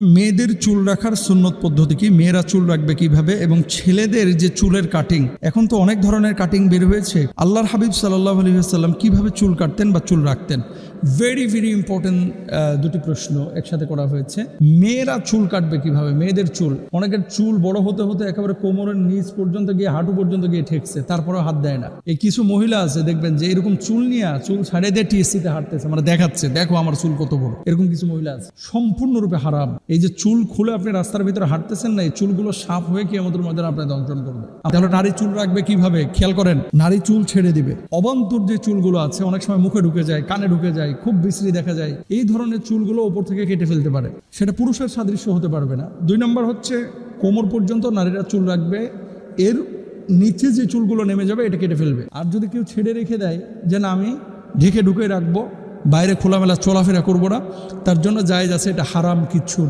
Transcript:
মেয়েদের চুল রাখার সুন্নত পদ্ধতি কি, মেয়েরা চুল রাখবে কিভাবে, এবং ছেলেদের যে চুলের কাটিং, এখন তো অনেক ধরনের কাটিং বের হয়েছে। আল্লাহর হাবিব সাল্লাল্লাহু আলাইহি ওয়াসাল্লাম কিভাবে চুল কাটতেন বা চুল রাখতেন, ভেরি ভেরি ইম্পর্টেন্ট দুটি প্রশ্ন একসাথে করা হয়েছে। মেয়েরা চুল কাটবে কিভাবে, মেয়েদের চুল, অনেকের চুল বড় হতে হতে একেবারে কোমরের নিচ পর্যন্ত গিয়ে হাঁটু পর্যন্ত গিয়ে ঠেকছে, তারপরেও হাত দেয় না। এই কিছু মহিলা আছে দেখবেন যে এরকম চুল নিয়ে চুল ছাড়িয়ে দিয়ে টিএসসিতে হাঁটতেছে, মানে দেখাচ্ছে দেখো আমার চুল কত বড়। এরকম কিছু মহিলা আছে, সম্পূর্ণরূপে হারাম। এই যে চুল খুলে আপনি রাস্তার ভিতরে হাঁটতেছেন না, এই চুলগুলো সাফ হয়ে কিয়ামতের ময়দানে আপনার দংশন করবে। তাহলে নারী চুল রাখবে কিভাবে, খেয়াল করেন। নারী চুল ছেড়ে দিবে। অবান্তর যে চুলগুলো আছে, অনেক সময় মুখে ঢুকে যায়, কানে ঢুকে যায়, খুব বিশ্রী দেখা যায়, এই ধরনের চুলগুলো ওপর থেকে কেটে ফেলতে পারে। সেটা পুরুষের সাদৃশ্য হতে পারবে না। 2 নম্বর হচ্ছে কোমর পর্যন্ত নারীরা চুল রাখবে, এর নিচে যে চুলগুলো নেমে যাবে এটা কেটে ফেলবে। আর যদি কেউ ছেড়ে রেখে দেয় যে না আমি ঢেকে ঢুকে রাখবো, বাইরে খোলামেলা চলাফেরা করবো না, তার জন্য জায়েজ আছে, এটা হারাম কিচ্ছু